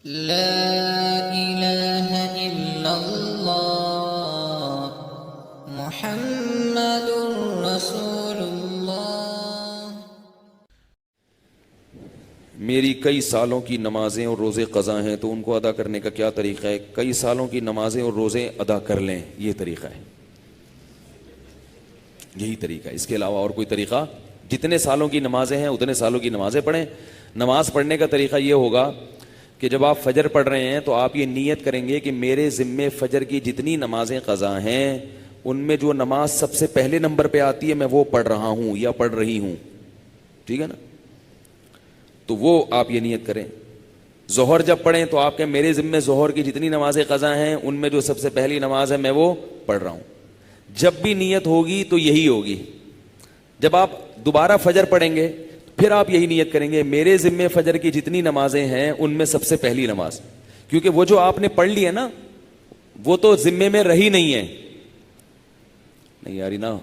لا الہ الا اللہ محمد رسول اللہ۔ میری کئی سالوں کی نمازیں اور روزے قضا ہیں تو ان کو ادا کرنے کا کیا طریقہ ہے؟ کئی سالوں کی نمازیں اور روزے ادا کر لیں، یہ طریقہ ہے، یہی طریقہ ہے، اس کے علاوہ اور کوئی طریقہ؟ جتنے سالوں کی نمازیں ہیں اتنے سالوں کی نمازیں پڑھیں۔ نماز پڑھنے کا طریقہ یہ ہوگا کہ جب آپ فجر پڑھ رہے ہیں تو آپ یہ نیت کریں گے کہ میرے ذمے فجر کی جتنی نمازیں قضا ہیں ان میں جو نماز سب سے پہلے نمبر پہ آتی ہے میں وہ پڑھ رہا ہوں یا پڑھ رہی ہوں، ٹھیک ہے نا؟ تو وہ آپ یہ نیت کریں۔ ظہر جب پڑھیں تو آپ کہیں میرے ذمے ظہر کی جتنی نمازیں قضا ہیں ان میں جو سب سے پہلی نماز ہے میں وہ پڑھ رہا ہوں۔ جب بھی نیت ہوگی تو یہی ہوگی۔ جب آپ دوبارہ فجر پڑھیں گے پھر آپ یہی نیت کریں گے میرے ذمے فجر کی جتنی نمازیں ہیں ان میں سب سے پہلی نماز، کیونکہ وہ جو آپ نے پڑھ لی ہے نا وہ تو ذمے میں رہی نہیں ہے، نہیں یاری نا،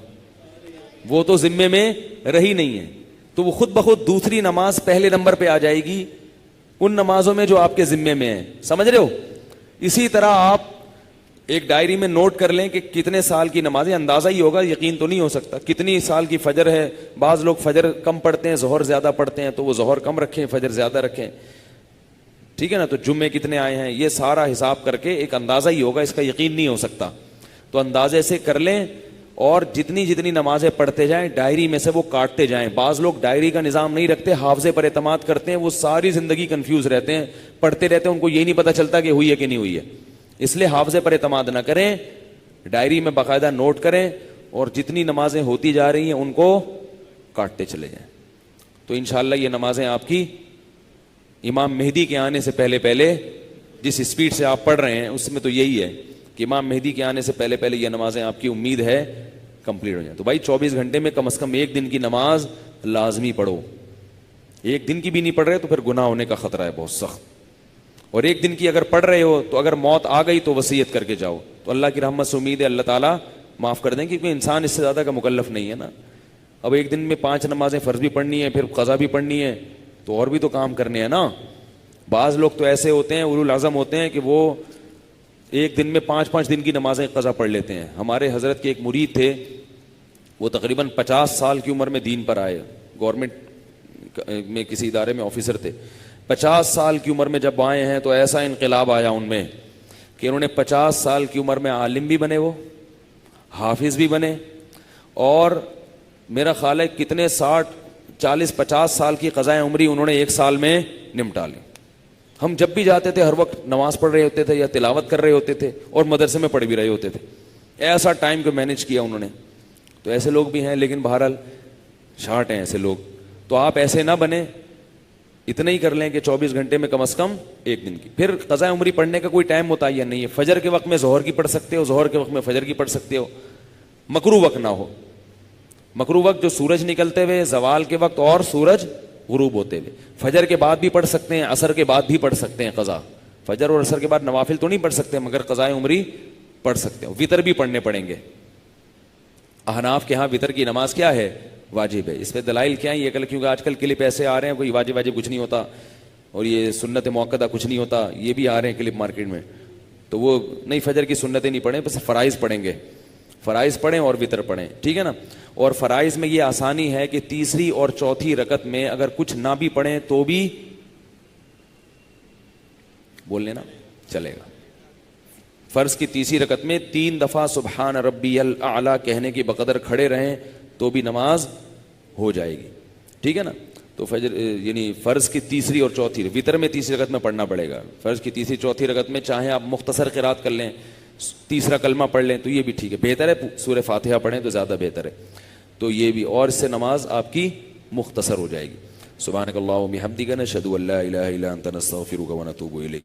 وہ تو ذمے میں رہی نہیں ہے، تو وہ خود بخود دوسری نماز پہلے نمبر پہ آ جائے گی ان نمازوں میں جو آپ کے ذمے میں ہیں، سمجھ رہے ہو؟ اسی طرح آپ ایک ڈائری میں نوٹ کر لیں کہ کتنے سال کی نمازیں، اندازہ ہی ہوگا، یقین تو نہیں ہو سکتا، کتنی سال کی فجر ہے۔ بعض لوگ فجر کم پڑھتے ہیں ظہر زیادہ پڑھتے ہیں تو وہ ظہر کم رکھیں فجر زیادہ رکھیں، ٹھیک ہے نا؟ تو جمعے کتنے آئے ہیں یہ سارا حساب کر کے ایک اندازہ ہی ہوگا، اس کا یقین نہیں ہو سکتا، تو اندازے سے کر لیں اور جتنی جتنی نمازیں پڑھتے جائیں ڈائری میں سے وہ کاٹتے جائیں۔ بعض لوگ ڈائری کا نظام نہیں رکھتے، حافظے پر اعتماد کرتے ہیں، وہ ساری زندگی کنفیوز رہتے ہیں، پڑھتے رہتے ہیں، ان کو یہی نہیں پتہ چلتا کہ ہوئی ہے کہ نہیں ہوئی ہے۔ اس لیے حافظے پر اعتماد نہ کریں، ڈائری میں باقاعدہ نوٹ کریں اور جتنی نمازیں ہوتی جا رہی ہیں ان کو کاٹتے چلے جائیں، تو انشاءاللہ یہ نمازیں آپ کی امام مہدی کے آنے سے پہلے پہلے، جس اسپیڈ سے آپ پڑھ رہے ہیں اس میں تو یہی ہے کہ امام مہدی کے آنے سے پہلے پہلے یہ نمازیں آپ کی امید ہے کمپلیٹ ہو جائیں۔ تو بھائی 24 گھنٹے میں کم از کم ایک دن کی نماز لازمی پڑھو، ایک دن کی بھی نہیں پڑھ رہے تو پھر گناہ ہونے کا خطرہ ہے بہت سخت، اور ایک دن کی اگر پڑھ رہے ہو تو اگر موت آ گئی تو وصیت کر کے جاؤ، تو اللہ کی رحمت سے امید ہے اللہ تعالیٰ معاف کر دیں، کیونکہ انسان اس سے زیادہ کا مکلف نہیں ہے نا۔ اب ایک دن میں 5 نمازیں فرض بھی پڑھنی ہے، پھر قضا بھی پڑھنی ہے، تو اور بھی تو کام کرنے ہیں نا۔ بعض لوگ تو ایسے ہوتے ہیں اولو العزم ہوتے ہیں کہ وہ ایک دن میں 5 دن کی نمازیں قضا پڑھ لیتے ہیں۔ ہمارے حضرت کے ایک مرید تھے، وہ تقریباً 50 سال کی عمر میں دین پر آئے، گورنمنٹ میں کسی ادارے میں آفیسر تھے۔ 50 سال کی عمر میں جب آئے ہیں تو ایسا انقلاب آیا ان میں کہ انہوں نے 50 سال کی عمر میں عالم بھی بنے، وہ حافظ بھی بنے، اور میرا خیال ہے کتنے 60 40 50 سال کی قضائے عمری انہوں نے ایک سال میں نمٹا لی۔ ہم جب بھی جاتے تھے ہر وقت نماز پڑھ رہے ہوتے تھے یا تلاوت کر رہے ہوتے تھے اور مدرسے میں پڑھ بھی رہے ہوتے تھے، ایسا ٹائم کو مینیج کیا انہوں نے۔ تو ایسے لوگ بھی ہیں، لیکن بہرحال شارٹ ہیں ایسے لوگ، تو آپ ایسے نہ بنیں، اتنا ہی کر لیں کہ 24 گھنٹے میں کم از کم ایک دن کی۔ پھر قضاء عمری پڑھنے کا کوئی ٹائم متعین نہیں ہے، فجر کے وقت میں ظہر کی پڑھ سکتے ہو، ظہر کے وقت میں فجر کی پڑھ سکتے ہو، مکروہ وقت نہ ہو۔ مکروہ وقت جو سورج نکلتے ہوئے، زوال کے وقت اور سورج غروب ہوتے ہوئے، فجر کے بعد بھی پڑھ سکتے ہیں، عصر کے بعد بھی پڑھ سکتے ہیں قضا۔ فجر اور عصر کے بعد نوافل تو نہیں پڑھ سکتے مگر قضاء عمری پڑھ سکتے ہو۔ وطر بھی پڑھنے پڑیں گے، احناف کے ہاں وطر کی نماز کیا ہے؟ واجب ہے۔ اس پہ دلائل کیا ہیں؟ یہ کیونکہ آج کل کلپ ایسے آ رہے ہیں کوئی واجب کچھ نہیں ہوتا اور یہ سنت موقدہ کچھ نہیں ہوتا، یہ بھی آ رہے ہیں کلپ مارکیٹ میں، تو وہ نہیں، فجر کی سنتیں نہیں پڑھیں، بس فرائض پڑھیں گے، فرائض پڑھیں اور وطر پڑھیں، ٹھیک ہے نا؟ اور فرائض میں یہ آسانی ہے کہ تیسری اور چوتھی رکعت میں اگر کچھ نہ بھی پڑھیں تو بھی بول لینا چلے گا۔ فرض کی تیسری رکعت میں 3 دفعہ سبحان ربی الاعلیٰ کہنے کی بقدر کھڑے رہیں تو بھی نماز ہو جائے گی، ٹھیک ہے نا؟ تو فجر یعنی فرض کی تیسری اور چوتھی، وطر میں تیسری رکعت میں پڑھنا پڑے گا، فرض کی تیسری چوتھی رکعت میں چاہیں آپ مختصر قرات کر لیں، تیسرا کلمہ پڑھ لیں تو یہ بھی ٹھیک ہے، بہتر ہے سورہ فاتحہ پڑھیں تو زیادہ بہتر ہے، تو یہ بھی، اور اس سے نماز آپ کی مختصر ہو جائے گی۔ سبحانک اللہم وبحمدک نشہد ان لا الہ الا انت نستغفرک ونتوب الیک۔